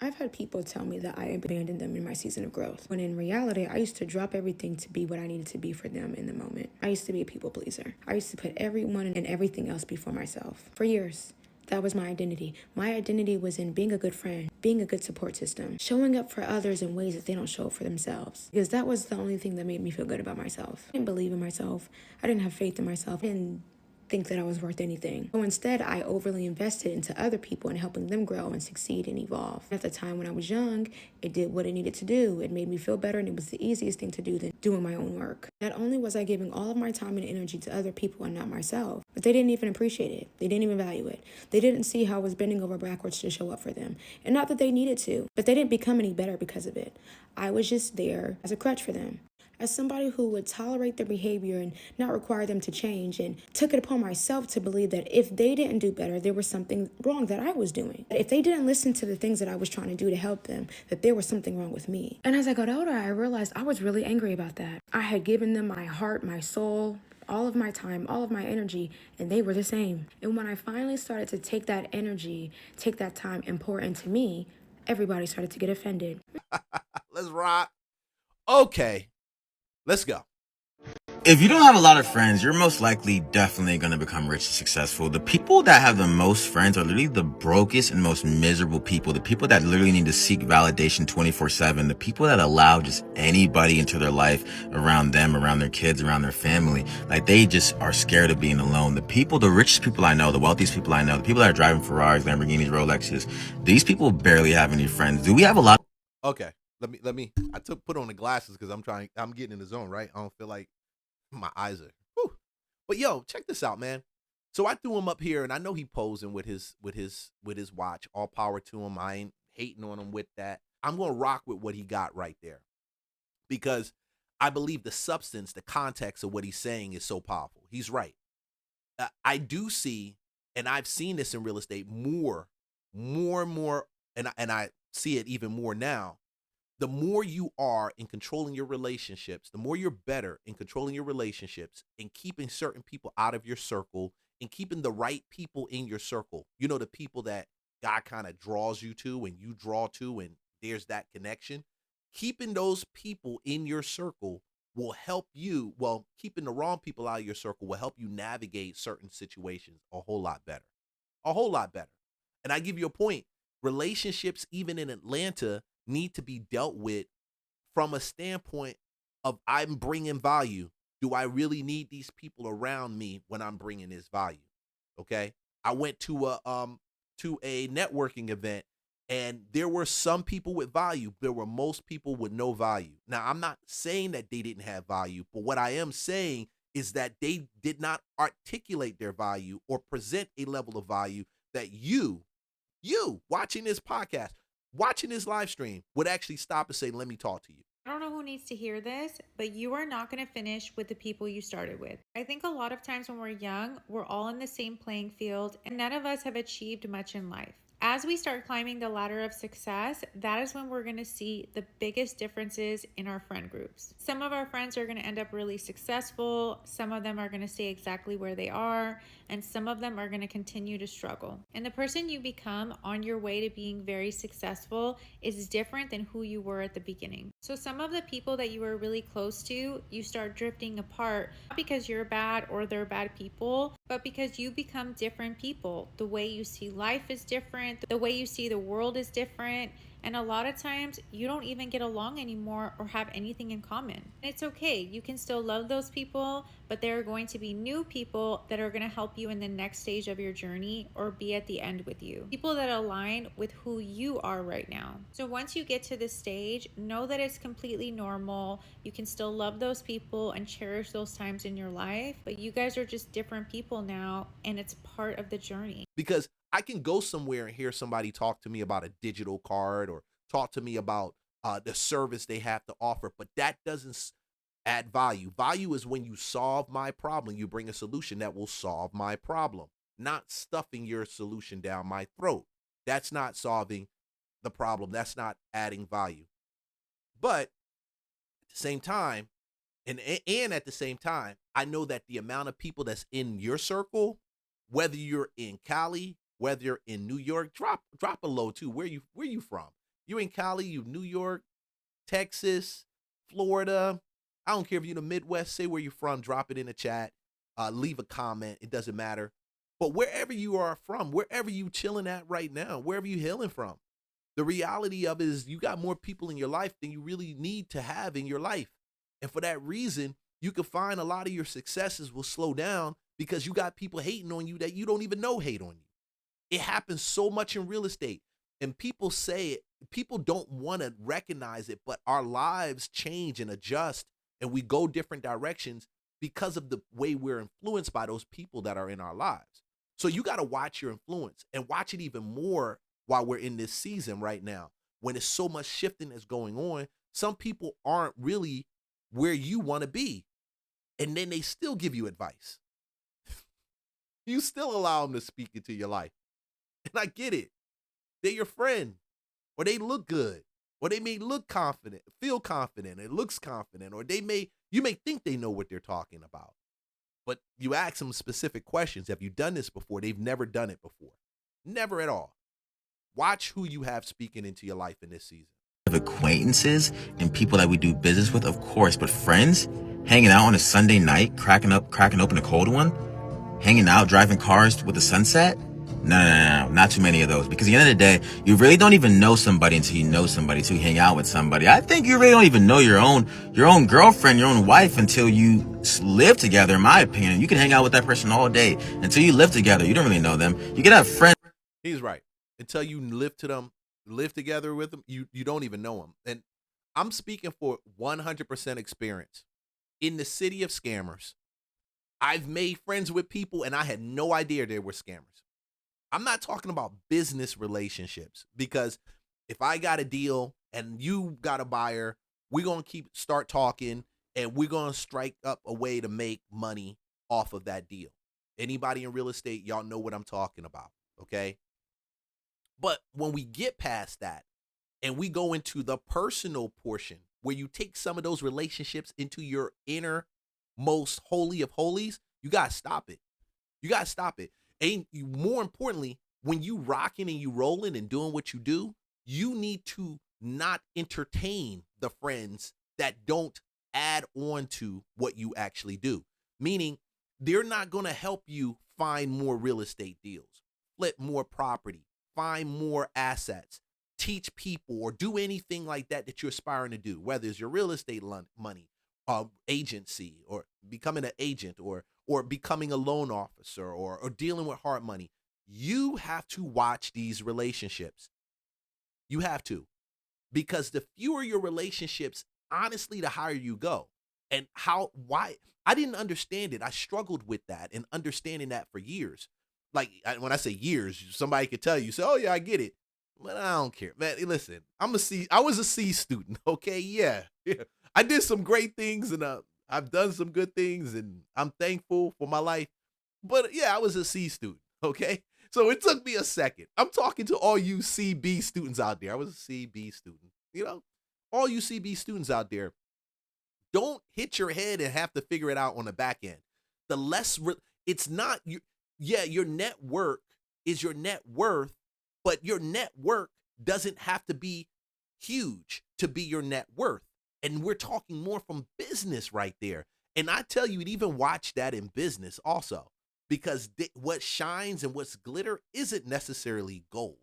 I've had people tell me that I abandoned them in my season of growth, when in reality, I used to drop everything to be what I needed to be for them in the moment. I used to be a people pleaser. I used to put everyone and everything else before myself. For years, that was my identity. My identity was in being a good friend, being a good support system, showing up for others in ways that they don't show up for themselves. Because that was the only thing that made me feel good about myself. I didn't believe in myself. I didn't have faith in myself. I didn't think that I was worth anything. So instead, I overly invested into other people and helping them grow and succeed and evolve. At the time when I was young, it did what it needed to do. It made me feel better, and it was the easiest thing to do than doing my own work. Not only was I giving all of my time and energy to other people and not myself, but they didn't even appreciate it. They didn't even value it. They didn't see how I was bending over backwards to show up for them. And not that they needed to, but they didn't become any better because of it. I was just there as a crutch for them. As somebody who would tolerate their behavior and not require them to change, and took it upon myself to believe that if they didn't do better, there was something wrong that I was doing. If they didn't listen to the things that I was trying to do to help them, that there was something wrong with me. And as I got older, I realized I was really angry about that. I had given them my heart, my soul, all of my time, all of my energy, and they were the same. And when I finally started to take that energy, take that time, and pour into me, everybody started to get offended. Let's rock. Okay, let's go. If you don't have a lot of friends, you're most likely definitely going to become rich and successful. The people that have the most friends are literally the brokest and most miserable people. The people that literally need to seek validation 24/7. The people that allow just anybody into their life around them, around their kids, around their family. Like, they just are scared of being alone. The richest people I know, the wealthiest people I know, the people that are driving Ferraris, Lamborghinis, Rolexes, these people barely have any friends. Do we have a lot? Okay, let me. I put on the glasses because I'm getting in the zone, right? I don't feel like my eyes are. Whew. But yo, check this out, man. So I threw him up here, and I know he posing with his watch. All power to him. I ain't hating on him with that. I'm gonna rock with what he got right there because I believe the substance, the context of what he's saying is so powerful. He's right. I do see, and I've seen this in real estate more and more, and I see it even more now. The more you are in controlling your relationships, the more you're better in controlling your relationships and keeping certain people out of your circle and keeping the right people in your circle. You know, the people that God kind of draws you to and you draw to, and there's that connection. Keeping those people in your circle will help you. Well, keeping the wrong people out of your circle will help you navigate certain situations a whole lot better. A whole lot better. And I give you a point. Relationships, even in Atlanta, need to be dealt with from a standpoint of, I'm bringing value. Do I really need these people around me when I'm bringing this value? Okay. I went to a networking event, and there were some people with value. There were most people with no value. Now, I'm not saying that they didn't have value, but what I am saying is that they did not articulate their value or present a level of value that you watching this podcast, watching this live stream would actually stop and say, let me talk to you. I don't know who needs to hear this, but you are not going to finish with the people you started with. I think a lot of times when we're young, we're all in the same playing field, and none of us have achieved much in life. As we start climbing the ladder of success, that is when we're going to see the biggest differences in our friend groups. Some of our friends are going to end up really successful, some of them are going to stay exactly where they are, and some of them are going to continue to struggle. And the person you become on your way to being very successful is different than who you were at the beginning. So some of the people that you were really close to, you start drifting apart, not because you're bad or they're bad people, but because you become different people. The way you see life is different, the way you see the world is different, and a lot of times you don't even get along anymore or have anything in common. And it's okay, you can still love those people, but there are going to be new people that are going to help you in the next stage of your journey or be at the end with you. People that align with who you are right now. So once you get to this stage, know that it's completely normal. You can still love those people and cherish those times in your life, but you guys are just different people now, and it's part of the journey. Because I can go somewhere and hear somebody talk to me about a digital card or talk to me about the service they have to offer, but that doesn't add value. Value is when you solve my problem, you bring a solution that will solve my problem, not stuffing your solution down my throat. That's not solving the problem. That's not adding value. But at the same time, and at the same time, I know that the amount of people that's in your circle, whether you're in Cali, whether you're in New York, drop a low too. Where you from? You in Cali, you New York, Texas, Florida. I don't care if you're in the Midwest, say where you're from, drop it in the chat, leave a comment. It doesn't matter. But wherever you are from, wherever you chilling at right now, wherever you hailing from, the reality of it is you got more people in your life than you really need to have in your life. And for that reason, you can find a lot of your successes will slow down because you got people hating on you that you don't even know hate on you. It happens so much in real estate. And people say it, people don't want to recognize it, but our lives change and adjust and we go different directions because of the way we're influenced by those people that are in our lives. So you got to watch your influence and watch it even more while we're in this season right now, when there's so much shifting that's going on. Some people aren't really where you want to be. And then they still give you advice. You still allow them to speak into your life. And I get it. They're your friend, or they look good, or they may look confident, feel confident, it looks confident, or you may think they know what they're talking about. But you ask them specific questions. Have you done this before? They've never done it before. Never at all. Watch who you have speaking into your life in this season. Acquaintances and people that we do business with, of course, but friends, hanging out on a Sunday night, cracking open a cold one, hanging out, driving cars with the sunset. No, not too many of those. Because at the end of the day, you really don't even know somebody until you know somebody, until you hang out with somebody. I think you really don't even know your own girlfriend, your own wife until you live together, in my opinion. You can hang out with that person all day. Until you live together, you don't really know them. You can have friends. He's right. Until you live together with them, you don't even know them. And I'm speaking for 100% experience. In the city of scammers, I've made friends with people and I had no idea they were scammers. I'm not talking about business relationships, because if I got a deal and you got a buyer, we're going to start talking and we're going to strike up a way to make money off of that deal. Anybody in real estate, y'all know what I'm talking about, okay? But when we get past that and we go into the personal portion where you take some of those relationships into your inner most holy of holies, you got to stop it. You got to stop it. And more importantly, when you rocking and you rolling and doing what you do, you need to not entertain the friends that don't add on to what you actually do. Meaning they're not going to help you find more real estate deals, flip more property, find more assets, teach people, or do anything like that you're aspiring to do, whether it's your real estate money, agency, or becoming an agent, or becoming a loan officer, or dealing with hard money. You have to watch these relationships. You have to, because the fewer your relationships, honestly, the higher you go. And why? I didn't understand it. I struggled with that and understanding that for years. Like when I say years, somebody could tell you, say, oh yeah, I get it. But I don't care, man. Listen, I was a C student. Okay. Yeah. I did some great things and I've done some good things and I'm thankful for my life. But yeah, I was a C student. Okay. So it took me a second. I'm talking to all you CB students out there. I was a CB student, all you CB students out there. Don't hit your head and have to figure it out on the back end. It's not your network is your net worth, but your network doesn't have to be huge to be your net worth. And we're talking more from business right there. And I tell you, even watch that in business also, because what shines and what's glitter isn't necessarily gold.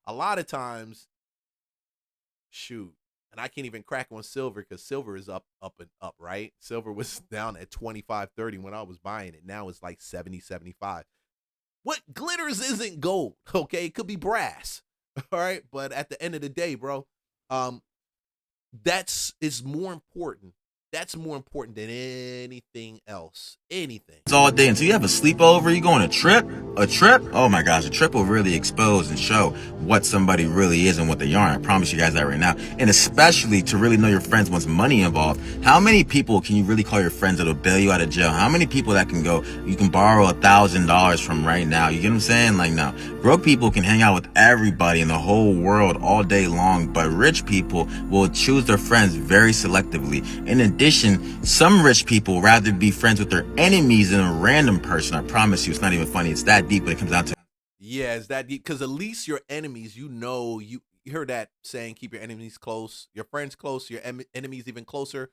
A lot of times, and I can't even crack on silver because silver is up and up, right? Silver was down at 25, 30 when I was buying it. Now it's like 70, 75. What glitters isn't gold, okay? It could be brass, all right? But at the end of the day, bro, that's more important. That's more important than anything else. Anything. It's all day until you have a sleepover. You go on a trip. Oh my gosh, a trip will really expose and show what somebody really is and what they aren't. I promise you guys that right now. And especially to really know your friends once money involved. How many people can you really call your friends that'll bail you out of jail? How many people that you can borrow $1,000 from right now? You get what I'm saying? Like, now, broke people can hang out with everybody in the whole world all day long, but rich people will choose their friends very selectively. In addition, some rich people rather be friends with their enemies than a random person. I promise you, it's not even funny. It's that deep, but it comes down to. Yeah, it's that deep, because at least your enemies, you heard that saying, keep your enemies close, your friends close, your enemies even closer.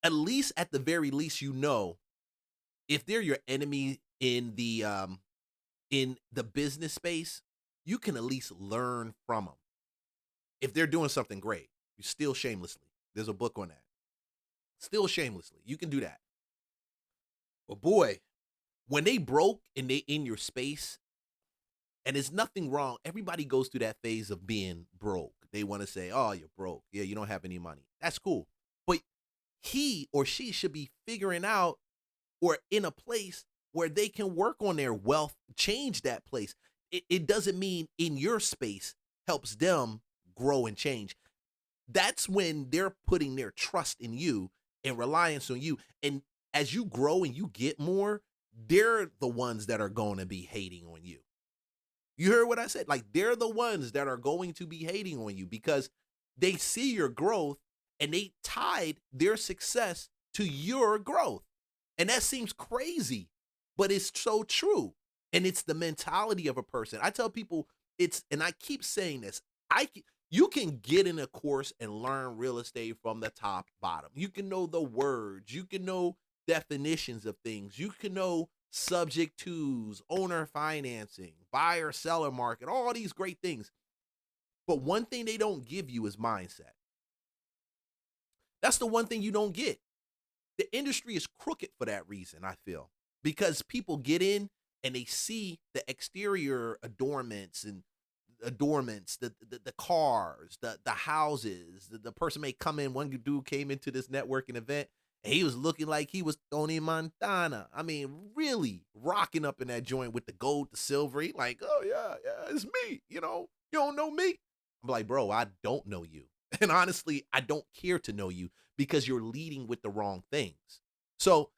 At least, at the very least, you know, if they're your enemy in the business space, you can at least learn from them. If they're doing something great, you steal shamelessly. There's a book on that. Steal shamelessly. You can do that. But boy, when they broke and they in your space, and there's nothing wrong. Everybody goes through that phase of being broke. They want to say, oh, you're broke. Yeah, you don't have any money. That's cool. But he or she should be figuring out or in a place where they can work on their wealth, change that place. It doesn't mean in your space helps them grow and change. That's when they're putting their trust in you and reliance on you. And as you grow and you get more, they're the ones that are going to be hating on you. You heard what I said? Like, they're the ones that are going to be hating on you because they see your growth and they tied their success to your growth. And that seems crazy, but it's so true. And it's the mentality of a person. I tell people and I keep saying this, you can get in a course and learn real estate from the top bottom. You can know the words, you can know definitions of things, you can know subject tos, owner financing, buyer seller market, all these great things. But one thing they don't give you is mindset. That's the one thing you don't get. The industry is crooked for that reason, I feel, because people get in and they see the exterior adornments, the cars, the houses. The person may come in. One dude came into this networking event and he was looking like he was Tony Montana. I mean, really rocking up in that joint with the gold, the silver. He like, oh yeah, it's me. You know, you don't know me. I'm like, bro, I don't know you. And honestly, I don't care to know you because you're leading with the wrong things. So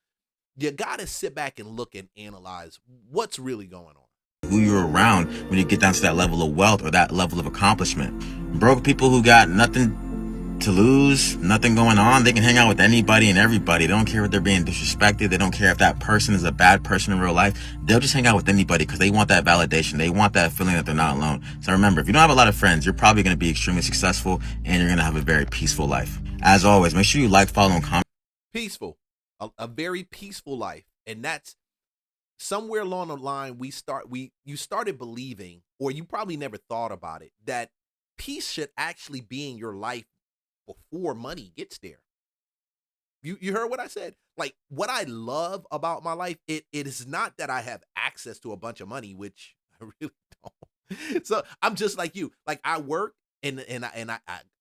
you got to sit back and look and analyze what's really going on. Who you're around when you get down to that level of wealth or that level of accomplishment. Broke people who got nothing to lose, nothing going on, they can hang out with anybody and everybody. They don't care if they're being disrespected. They don't care if that person is a bad person in real life. They'll just hang out with anybody because they want that validation. They want that feeling that they're not alone. So remember, if you don't have a lot of friends, you're probably going to be extremely successful and you're going to have a very peaceful life. As always, make sure you like, follow, and comment. Peaceful, a very peaceful life. And that's somewhere along the line you started believing, or you probably never thought about it, that peace should actually be in your life before money gets there. You heard what I said? Like, what I love about my life, it is not that I have access to a bunch of money, which I really don't. So I'm just like you. Like, I work and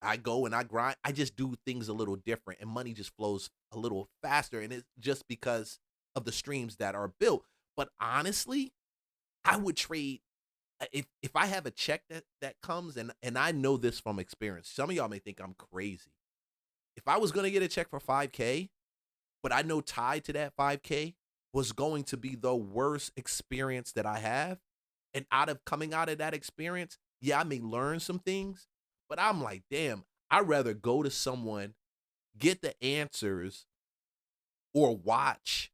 I go and I grind. I just do things a little different, and money just flows a little faster. And it's just because of the streams that are built. But honestly, I would trade if I have a check that comes, and I know this from experience. Some of y'all may think I'm crazy. If I was going to get a check for $5K, but I know tied to that $5K was going to be the worst experience that I have, and coming out of that experience, yeah, I may learn some things, but I'm like, damn, I'd rather go to someone, get the answers, or watch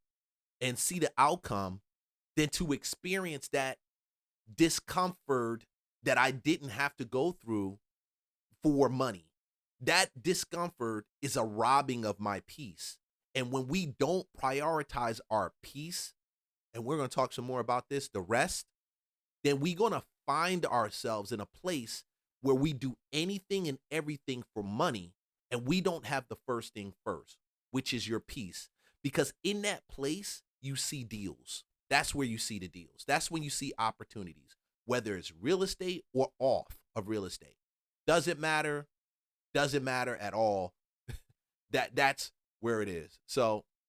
and see the outcome than to experience that discomfort that I didn't have to go through for money. That discomfort is a robbing of my peace. And when we don't prioritize our peace, and we're going to talk some more about this, the rest, then we're going to find ourselves in a place where we do anything and everything for money, and we don't have the first thing first, which is your peace. Because in that place, you see deals. That's where you see the deals. That's when you see opportunities, whether it's real estate or off of real estate. Doesn't matter at all. That's where it is. So